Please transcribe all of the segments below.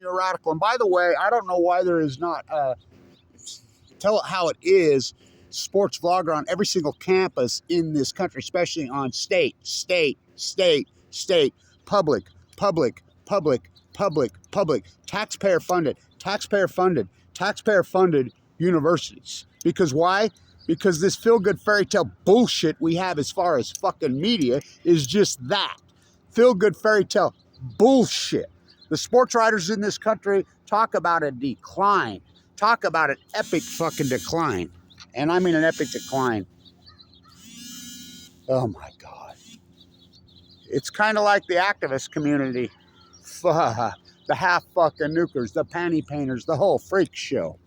You're radical. And by the way, I don't know why there is not tell it how it is sports vlogger on every single campus in this country, especially on state, public, taxpayer funded universities. Because why? Because this feel-good fairy tale bullshit we have as far as fucking media is just that. Feel-good fairy tale bullshit. The sports writers in this country talk about a decline. Talk about an epic fucking decline. And I mean an epic decline. Oh my God. It's kind of like the activist community. The half fucking nukers, the panty painters, the whole freak show.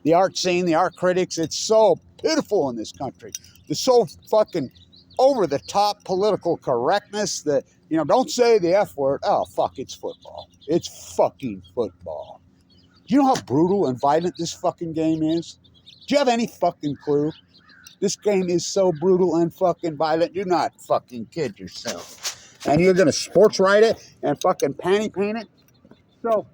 The art scene, the art critics, it's so pitiful in this country. The so fucking over the top political correctness that, you know, don't say the F word. Oh, fuck, it's football. It's fucking football. Do you know how brutal and violent this fucking game is? Do you have any fucking clue? This game is so brutal and fucking violent. Do not fucking kid yourself. And you're going to sports write it and fucking panty paint it? So,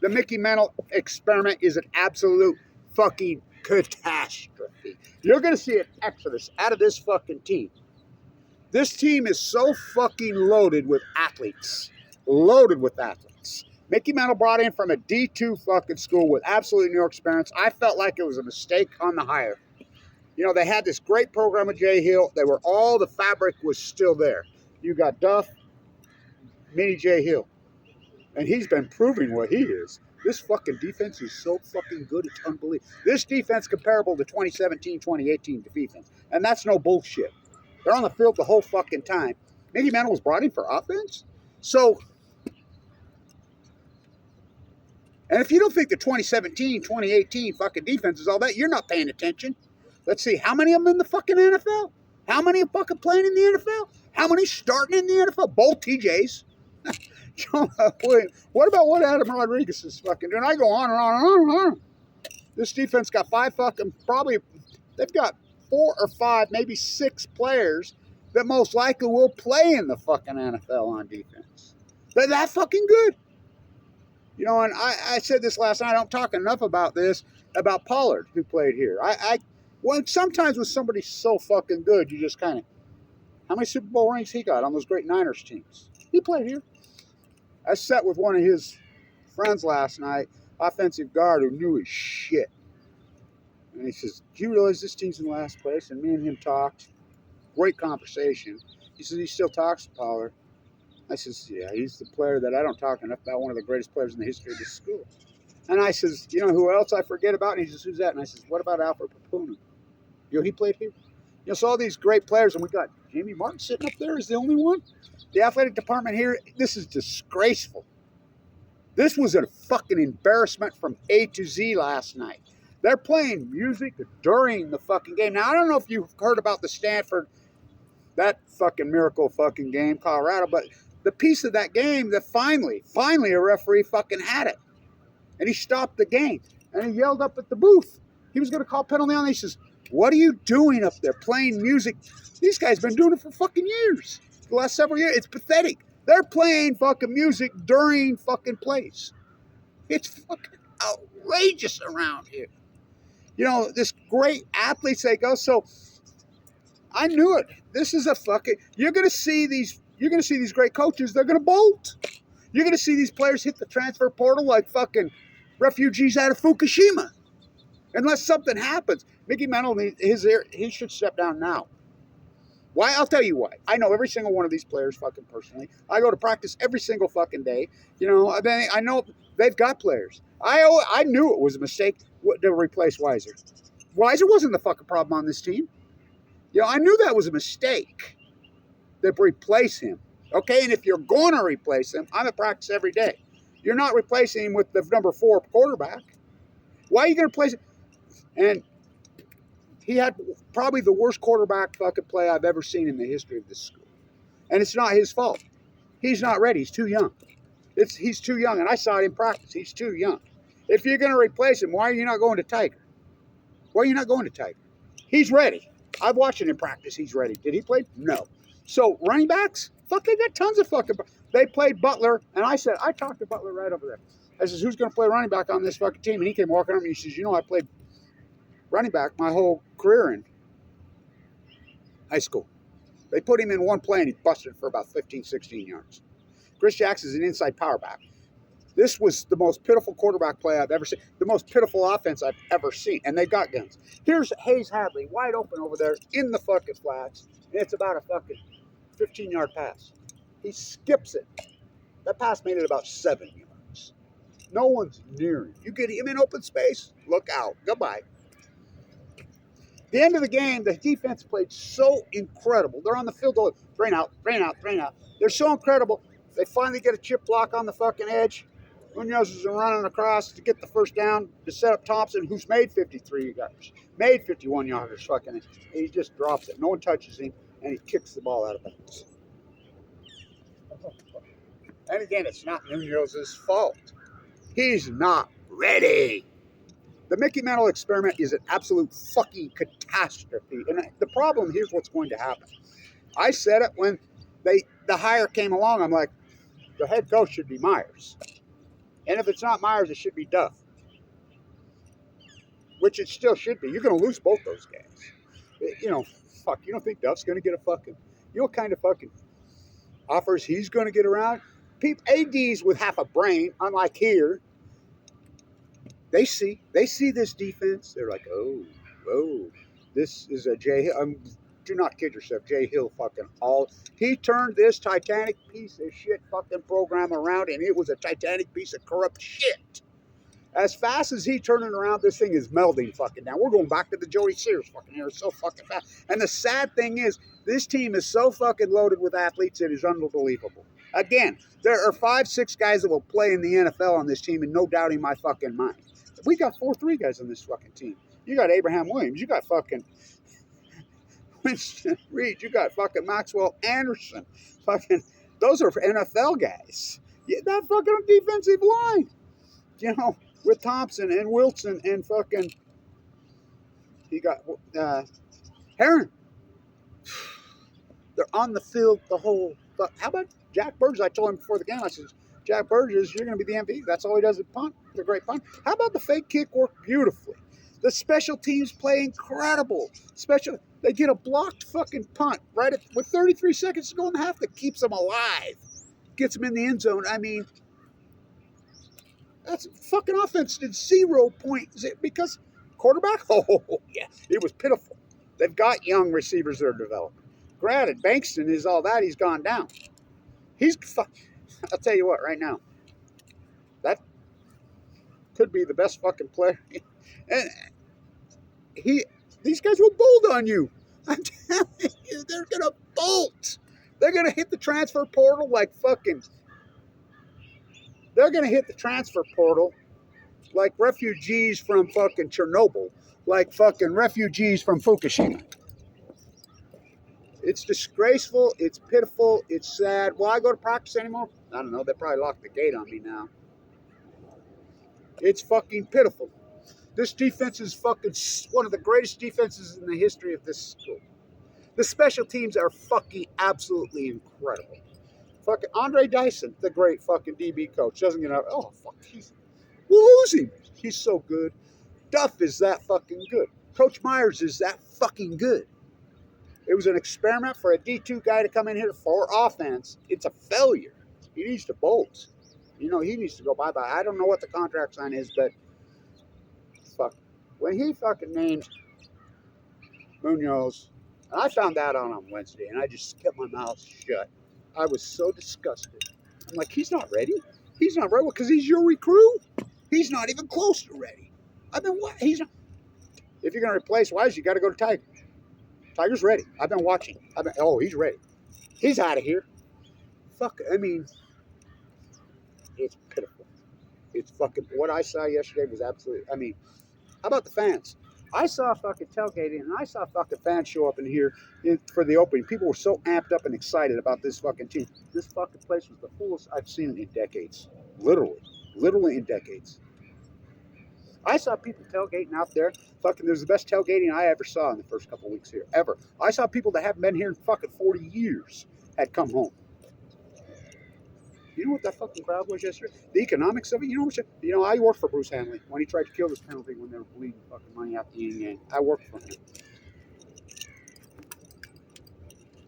the Mickey Mantle experiment is an absolute fucking catastrophe. You're going to see an exodus out of this fucking team. This team is so fucking loaded with athletes. Loaded with athletes. Mickey Mantle brought in from a D2 fucking school with absolute New York experience. I felt like it was a mistake on the hire. You know, they had this great program with Jay Hill. They were all, the fabric was still there. You got Duff, Mini Jay Hill. And he's been proving what he is. This fucking defense is so fucking good, it's unbelievable. This defense comparable to 2017, 2018 defense. And that's no bullshit. They're on the field the whole fucking time. Mickey Mantle was brought in for offense. So, and if you don't think the 2017, 2018 fucking defense is all that, you're not paying attention. Let's see, how many of them in the fucking NFL? How many are fucking playing in the NFL? How many starting in the NFL? Both TJs. What about what Adam Rodriguez is fucking doing? I go on and on and on and on. This defense got they've got 4 or 5, maybe 6 players that most likely will play in the fucking NFL on defense. They're that fucking good. You know, and I said this last night, I don't talk enough about this, about Pollard, who played here. Sometimes with somebody so fucking good, you just kind of, how many Super Bowl rings he got on those great Niners teams? He played here. I sat with one of his friends last night, offensive guard, who knew his shit. And he says, do you realize this team's in last place? And me and him talked. Great conversation. He says he still talks to Pollard. I says, yeah, he's the player that I don't talk enough about, one of the greatest players in the history of this school. And I says, you know who else I forget about? And he says, who's that? And I says, what about Alfred Papuna? You know, he played here. You know, so all these great players, and we got Jamie Martin sitting up there as the only one. The athletic department here, this is disgraceful. This was a fucking embarrassment from A to Z last night. They're playing music during the fucking game. Now, I don't know if you've heard about the Stanford, that fucking miracle fucking game, Colorado, but the piece of that game that finally a referee fucking had it. And he stopped the game. And he yelled up at the booth. He was going to call penalty on it. He says, what are you doing up there playing music? These guys been doing it for fucking years. The last several years. It's pathetic. They're playing fucking music during fucking plays. It's fucking outrageous around here. You know, this great athletes they go. So I knew it. This is a fucking, you're going to see these great coaches. They're going to bolt. You're going to see these players hit the transfer portal like fucking refugees out of Fukushima. Unless something happens. Mickey Mantle, he should step down now. Why? I'll tell you why. I know every single one of these players fucking personally. I go to practice every single fucking day. You know, I know they've got players. I knew it was a mistake to replace Weiser. Weiser wasn't the fucking problem on this team. You know, I knew that was a mistake to replace him. Okay, and if you're going to replace him, I'm at practice every day. You're not replacing him with the number 4 quarterback. Why are you going to replace him? And he had probably the worst quarterback fucking play I've ever seen in the history of this school. And it's not his fault. He's not ready. He's too young. He's too young, and I saw it in practice. He's too young. If you're going to replace him, why are you not going to Tiger? Why are you not going to Tiger? He's ready. I've watched him in practice. He's ready. Did he play? No. So running backs, fuck, they got tons of fucking. They played Butler, and I talked to Butler right over there. I says, who's going to play running back on this fucking team? And he came walking up and he says, I played running back my whole career in high school. They put him in one play and he busted for about 15, 16 yards. Chris Jackson's an inside power back. This was the most pitiful quarterback play I've ever seen. The most pitiful offense I've ever seen. And they got guns. Here's Hayes Hadley wide open over there in the fucking flats. And it's about a fucking 15-yard pass. He skips it. That pass made it about 7 yards. No one's near him. You get him in open space, look out. Goodbye. The end of the game, the defense played so incredible. They're on the field goal. Drain out, drain out, drain out. They're so incredible. They finally get a chip block on the fucking edge. Munoz is running across to get the first down to set up Thompson, who's made 53 yards, made 51 yarders. Fucking, he just drops it. No one touches him, and he kicks the ball out of bounds. And again, it's not Munoz's fault. He's not ready. The Mickey Mantle experiment is an absolute fucking catastrophe. And the problem, here's what's going to happen. I said it when the hire came along. I'm like, the head coach should be Myers. And if it's not Myers, it should be Duff. Which it still should be. You're going to lose both those guys. Fuck, you don't think Duff's going to get a fucking... what kind of fucking offers he's going to get around? ADs with half a brain, unlike here, they see this defense. They're like, oh, this is a Jay Hill. Do not kid yourself. Jay Hill he turned this Titanic piece of shit fucking program around, and it was a Titanic piece of corrupt shit. As fast as he turned it around, this thing is melding fucking down. We're going back to the Jody Sears fucking era so fucking fast. And the sad thing is, this team is so fucking loaded with athletes, it is unbelievable. Again, there are 5, 6 guys that will play in the NFL on this team, and no doubt in my fucking mind. We got 4-3 guys on this fucking team. You got Abraham Williams. You got fucking Winston Reed. You got fucking Maxwell Anderson. Fucking, those are NFL guys. Yeah, that fucking defensive line. With Thompson and Wilson and fucking, he got Heron. They're on the field the whole. How about Jack Burgess? I told him before the game. I said, Jack Burgess, you're going to be the MVP. That's all he does is punt. It's a great punt. How about the fake kick work beautifully? The special teams play incredible. They get a blocked fucking punt with 33 seconds to go in the half that keeps them alive. Gets them in the end zone. I mean, that's fucking offense did 0 points because quarterback. Oh yeah, it was pitiful. They've got young receivers that are developing. Granted, Bankston is all that. He's gone down. I'll tell you what, right now, that could be the best fucking player. And these guys will bolt on you. I'm telling you, they're gonna bolt. They're gonna hit the transfer portal like fucking. They're gonna hit the transfer portal like refugees from fucking Chernobyl, like fucking refugees from Fukushima. It's disgraceful. It's pitiful. It's sad. Will I go to practice anymore? I don't know. They probably locked the gate on me now. It's fucking pitiful. This defense is fucking one of the greatest defenses in the history of this school. The special teams are fucking absolutely incredible. Fucking Andre Dyson, the great fucking DB coach, doesn't get out. Oh, fuck. We'll lose him. He's so good. Duff is that fucking good. Coach Myers is that fucking good. It was an experiment for a D2 guy to come in here for offense. It's a failure. He needs to bolt. He needs to go bye-bye. I don't know what the contract sign is, but fuck. When he fucking named Munoz, and I found that out on Wednesday, and I just kept my mouth shut. I was so disgusted. I'm like, he's not ready? He's not ready because he's your recruit? He's not even close to ready. What? He's not. If you're going to replace Wise, you got to go to Tiger. Tiger's ready. I've been watching. He's ready. He's out of here. Fuck, it's pitiful. It's fucking, what I saw yesterday was absolutely, how about the fans? I saw fucking tailgating, and I saw fucking fans show up in here for the opening. People were so amped up and excited about this fucking team. This fucking place was the coolest I've seen it in decades. Literally in decades. I saw people tailgating out there. Fucking, there's the best tailgating I ever saw in the first couple of weeks here, ever. I saw people that haven't been here in fucking 40 years had come home. You know what that fucking crowd was yesterday? The economics of it. I worked for Bruce Hanley when he tried to kill this penalty when they were bleeding fucking money out the yin yang. I worked for him.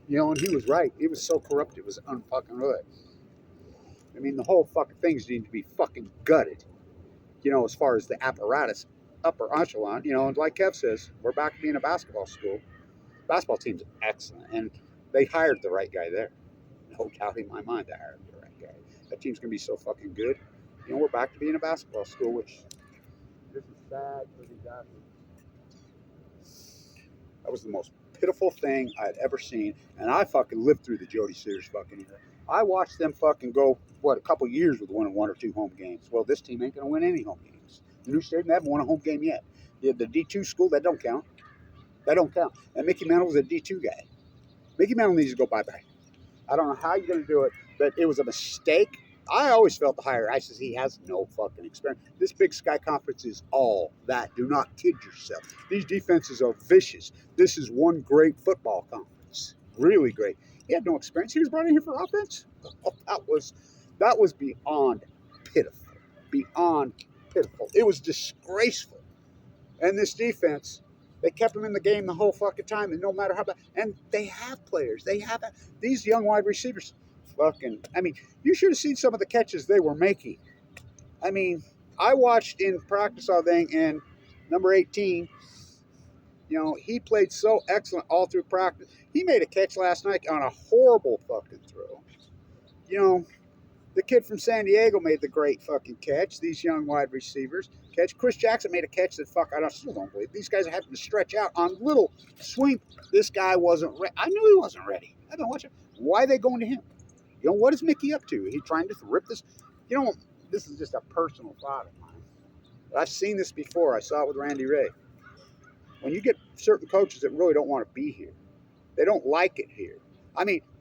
And he was right. It was so corrupt. It was unfucking right. I mean, the whole fucking things need to be fucking gutted. As far as the apparatus, upper echelon. And like Kev says, we're back to being a basketball school. Basketball team's excellent, and they hired the right guy there. No doubt in my mind, they hired the right guy. That team's gonna be so fucking good. We're back to being a basketball school, which this is sad for these athletes. That was the most pitiful thing I'd ever seen, and I fucking lived through the Jody Sears fucking era. I watched them fucking go a couple years with winning 1 or 2 home games. Well, this team ain't gonna win any home games. The new stadium, they haven't won a home game yet. The D2 school, that don't count. That don't count. And Mickey Mantle was a D2 guy. Mickey Mantle needs to go bye-bye. I don't know how you're going to do it, but it was a mistake. I always felt the higher ISIS, he has no fucking experience. This Big Sky Conference is all that. Do not kid yourself. These defenses are vicious. This is one great football conference. Really great. He had no experience. He was brought in here for offense. Oh, that was beyond pitiful. Beyond pitiful. It was disgraceful. And this defense, they kept him in the game the whole fucking time, and no matter how bad. And they have players. They have these young wide receivers. You should have seen some of the catches they were making. I watched in practice all thing, and number 18, he played so excellent all through practice. He made a catch last night on a horrible fucking throw. The kid from San Diego made the great fucking catch. These young wide receivers catch. Chris Jackson made a catch that still don't believe. These guys are having to stretch out on little swing. This guy wasn't ready. I knew he wasn't ready. I've been watching. Why are they going to him? What is Mickey up to? He trying to rip this? This is just a personal thought of mine. But I've seen this before. I saw it with Randy Ray. When you get certain coaches that really don't want to be here, they don't like it here.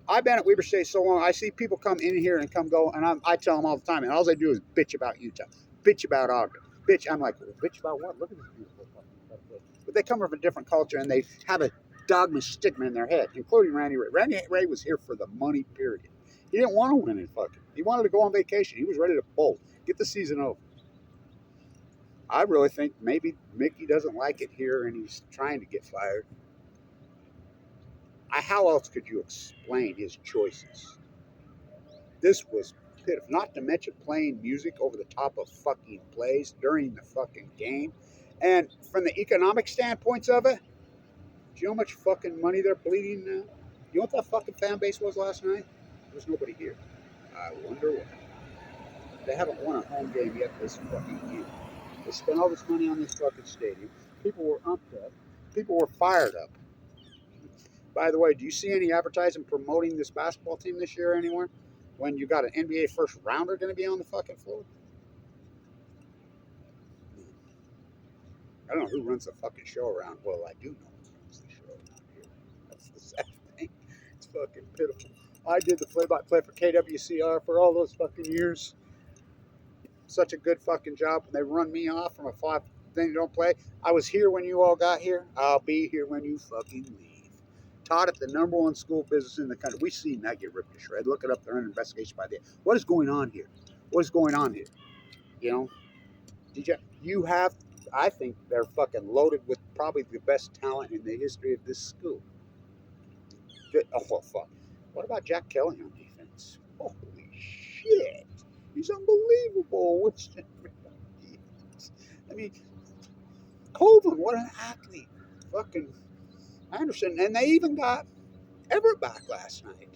I've been at Weber State so long, I see people come in here and come go, and I tell them all the time, and all they do is bitch about Utah, bitch about Ogden, bitch. I'm like, well, bitch about what? Look at this beautiful fucking place. But they come from a different culture, and they have a dogma stigma in their head, including Randy Ray. Randy Ray was here for the money, period. He didn't want to win it, fucking. He wanted to go on vacation. He was ready to bolt, get the season over. I really think maybe Mickey doesn't like it here, and he's trying to get fired. How else could you explain his choices? This was pitiful. Not to mention playing music over the top of fucking plays during the fucking game. And from the economic standpoints of it, do you know how much fucking money they're bleeding now? You know what that fucking fan base was last night? There was nobody here. I wonder why. They haven't won a home game yet this fucking year. They spent all this money on this fucking stadium. People were pumped up. People were fired up. By the way, do you see any advertising promoting this basketball team this year anywhere? When you got an NBA first rounder going to be on the fucking floor? I don't know who runs the fucking show around. Well, I do know who runs the show around here. That's the sad thing. It's fucking pitiful. I did the play-by-play for KWCR for all those fucking years. Such a good fucking job. When they run me off from a 5 thing, don't play. I was here when you all got here. I'll be here when you fucking leave. Taught at the #1 school business in the country. We've seen that get ripped to shreds. Look it up. They're under investigation by the. What is going on here? What is going on here? You have. I think they're fucking loaded with probably the best talent in the history of this school. Oh fuck! What about Jack Kelly on defense? Holy shit! He's unbelievable. Colvin, what an athlete! Fucking Anderson, and they even got Everett back last night.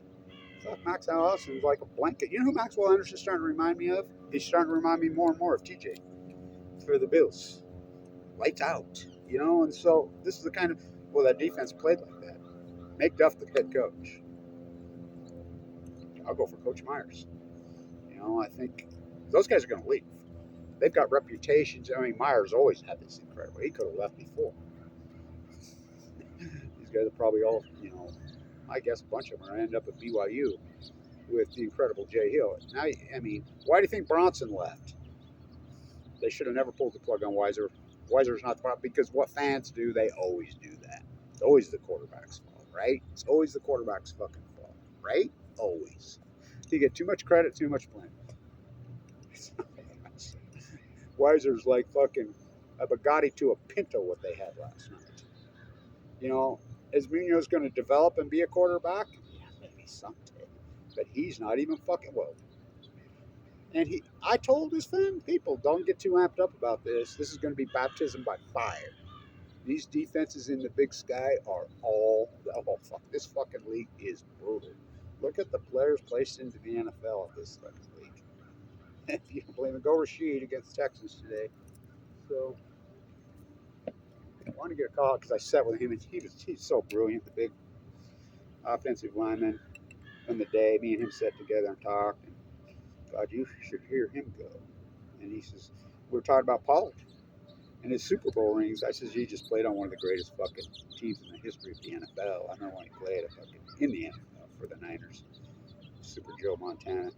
Fuck, Maxwell Anderson's like a blanket. You know who Maxwell Anderson's starting to remind me of? He's starting to remind me more and more of TJ for the Bills. Lights out, and so this is the kind of, that defense played like that. Make Duff the head coach. I'll go for Coach Myers. I think those guys are going to leave. They've got reputations. Myers always had this incredible. He could have left before. These guys are probably all, I guess a bunch of them are going to end up at BYU with the incredible Jay Hill. Now, why do you think Bronson left? They should have never pulled the plug on Weiser. Weiser's not the problem, because what fans do, they always do that. It's always the quarterback's fault, right? It's always the quarterback's fucking fault, right? Always. You get too much credit, too much blame. Weiser's like fucking a Bugatti to a Pinto what they had last night. You know, is Munoz going to develop and be a quarterback? Yeah, maybe someday. But he's not even fucking well. And I told his fan people, don't get too amped up about this. This is going to be baptism by fire. These defenses in the Big Sky are all, oh fuck, this fucking league is brutal. Look at the players placed into the NFL of this fucking league. If you don't believe it, go Rashid against Texas today. So I want to get a call because I sat with him and he's so brilliant, the big offensive lineman in the day. Me and him sat together and talked. And God, you should hear him go. And he says, we were talking about politics and his Super Bowl rings. I says, he just played on one of the greatest fucking teams in the history of the NFL. I remember when he played in the NFL for the Niners, Super Joe Montana.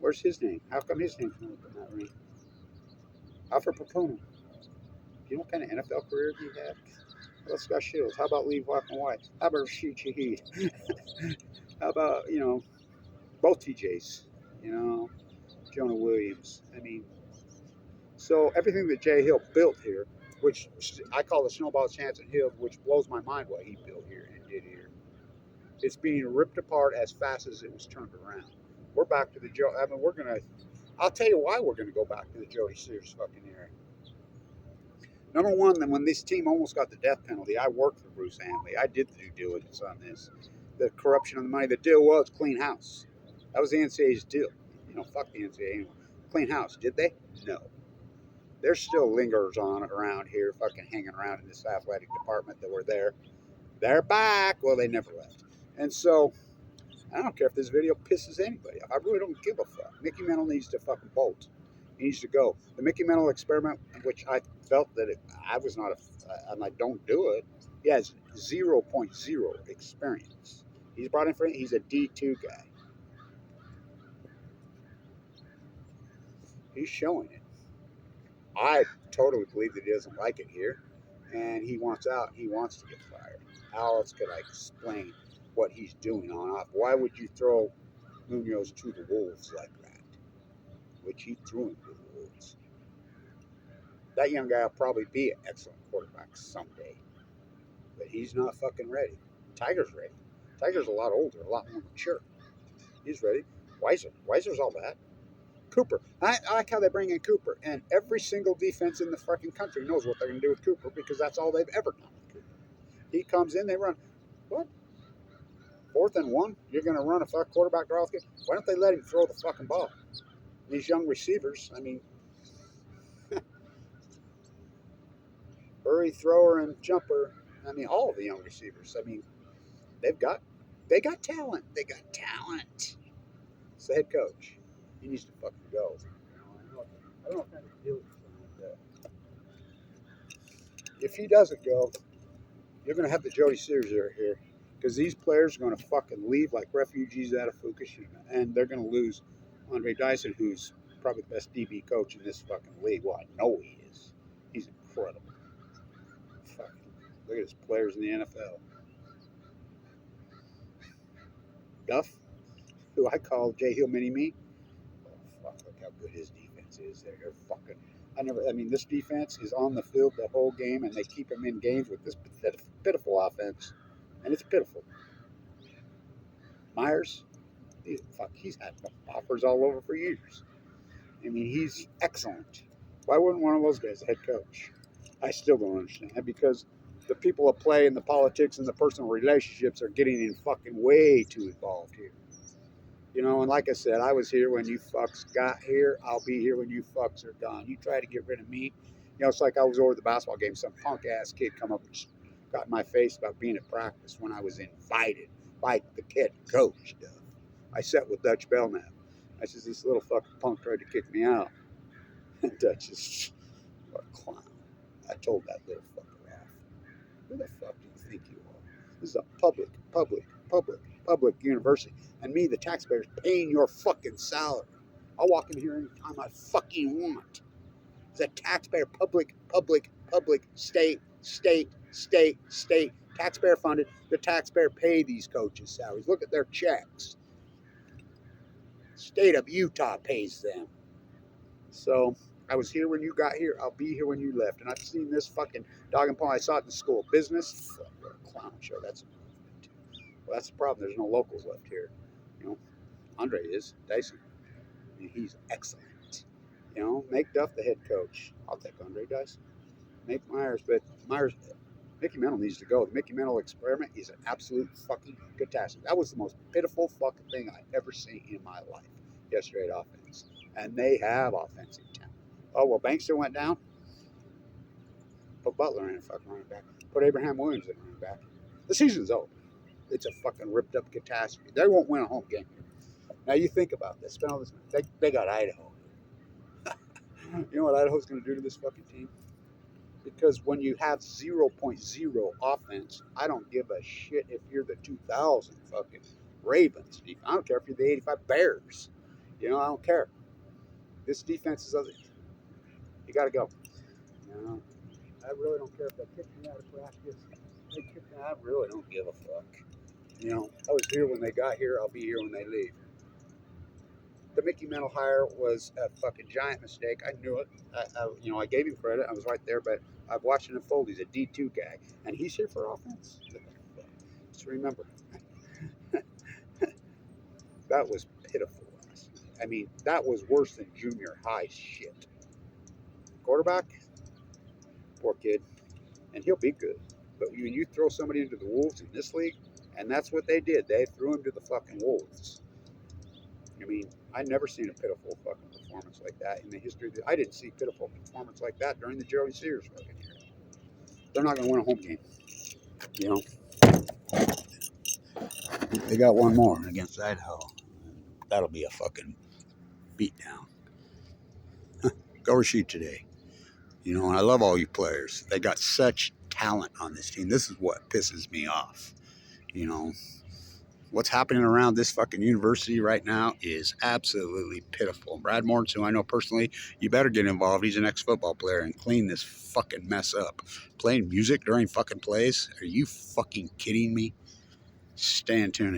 Where's his name? How come his name's not up in that ring? Alfred Papono. Do you know what kind of NFL career he had? How about Scott Shields? How about Lee Black and White? How about Rashid Shaheed? How about, both TJs? Jonah Williams. I mean, so everything that Jay Hill built here, which I call the snowball chance at Hill, which blows my mind what he built here and did here. It's being ripped apart as fast as it was turned around. We're back to the Joe. I mean, I'll tell you why we're going to go back to the Jody Sears fucking era. Number one, then when this team almost got the death penalty, I worked for Bruce Hanley. I did the due diligence on this. The corruption of the money. The deal was clean house. That was the NCAA's deal. Fuck the NCAA anymore. Clean house. Did they? No. There's still lingers on it around here, fucking hanging around in this athletic department that were there. They're back. Well, they never left. And so, I don't care if this video pisses anybody off. I really don't give a fuck. Mickey Mantle needs to fucking bolt. He needs to go. The Mickey Mantle experiment, which I felt that I was not I'm like, don't do it. He has 0.0 experience. He's brought in he's a D2 guy. He's showing it. I totally believe that he doesn't like it here, and he wants out. He wants to get fired. How else could I explain what he's doing on off? Why would you throw Munoz to the wolves like that? Which he threw him to the wolves. That young guy will probably be an excellent quarterback someday, but he's not fucking ready. Tiger's ready. Tiger's a lot older, a lot more mature. He's ready. Weiser's all that. Cooper. I like how they bring in Cooper, and every single defense in the fucking country knows what they're going to do with Cooper because that's all they've ever done with Cooper. He comes in, they run. What? 4th and 1? You're going to run a fuck quarterback draw? Why don't they let him throw the fucking ball? These young receivers, I mean, hurry, thrower, and jumper. I mean, all of the young receivers. I mean, they got talent. They got talent. It's the head coach. He needs to fucking go. I don't know what kind of deal with that. If he doesn't go, you're going to have the Jody Sears here. Because these players are going to fucking leave like refugees out of Fukushima. And they're going to lose Andre Dyson, who's probably the best DB coach in this fucking league. Well, I know he is. He's incredible. Fucking look at his players in the NFL. Duff, who I call Jay Hill Mini-Me. Oh, fuck, look how good his defense is. They're fucking... this defense is on the field the whole game, and they keep him in games with this pitiful offense. And it's pitiful. Myers, he's had offers all over for years. I mean, he's excellent. Why wouldn't one of those guys head coach? I still don't understand that because the people that play and the politics and the personal relationships are getting in fucking way too involved here. And like I said, I was here when you fucks got here. I'll be here when you fucks are gone. You try to get rid of me. It's like I was over at the basketball game. Some punk ass kid come up and got in my face about being at practice when I was invited by the kid coach. I sat with Dutch Belknap. I said, this little fucking punk tried to kick me out. And Dutch is what a clown. I told that little fucker off. Who the fuck do you think you are? This is a public university. And me, the taxpayers, paying your fucking salary. I'll walk in here anytime I fucking want. It's a taxpayer, public, state, Taxpayer funded. The taxpayer pay these coaches salaries. Look at their checks. State of Utah pays them. So I was here when you got here. I'll be here when you left. And I've seen this fucking dog and pony. I saw it in the school. Business, clown show. Well, that's the problem. There's no locals left here. You know, Andre is Dyson. And he's excellent. You know, make Duff the head coach. I'll take Andre Dyson. Make Myers, but Mickey Mantle needs to go. The Mickey Mantle experiment is an absolute fucking catastrophe. That was the most pitiful fucking thing I've ever seen in my life yesterday at offense. And they have offensive talent. Oh, well, Bankster went down. Put Butler in a fucking running back. Put Abraham Williams in running back. The season's over. It's a fucking ripped up catastrophe. They won't win a home game. Now you think about this. Spend all this money. They got Idaho. You know what Idaho's going to do to this fucking team? Because when you have 0.0 offense, I don't give a shit if you're the 2000 fucking Ravens. I don't care if you're the 85 Bears. You know, I don't care. This defense is other. You got to go. You know, I really don't care if they kick me out of practice. They kick me out. I really don't give a fuck. You know, I was here when they got here. I'll be here when they leave. The Mickey Mantle hire was a fucking giant mistake. I knew it. I gave him credit. I was right there, but I've watched him unfold. He's a D2 guy, and he's here for offense. Just remember, that was pitiful. I mean, that was worse than junior high shit. Quarterback, poor kid, and he'll be good. But when you throw somebody into the Wolves in this league, and that's what they did, they threw him to the fucking Wolves. I mean, I never seen a pitiful fucking performance like that in the history. I didn't see pitiful performance like that during the Joey Sears fucking year. They're not going to win a home game. You know, they got one more against Idaho. That'll be a fucking beatdown. Go Rashid today. You know, and I love all you players. They got such talent on this team. This is what pisses me off. You know, what's happening around this fucking university right now is absolutely pitiful. Brad Morris, who I know personally, you better get involved. He's an ex-football player and clean this fucking mess up. Playing music during fucking plays? Are you fucking kidding me? Stay tuned.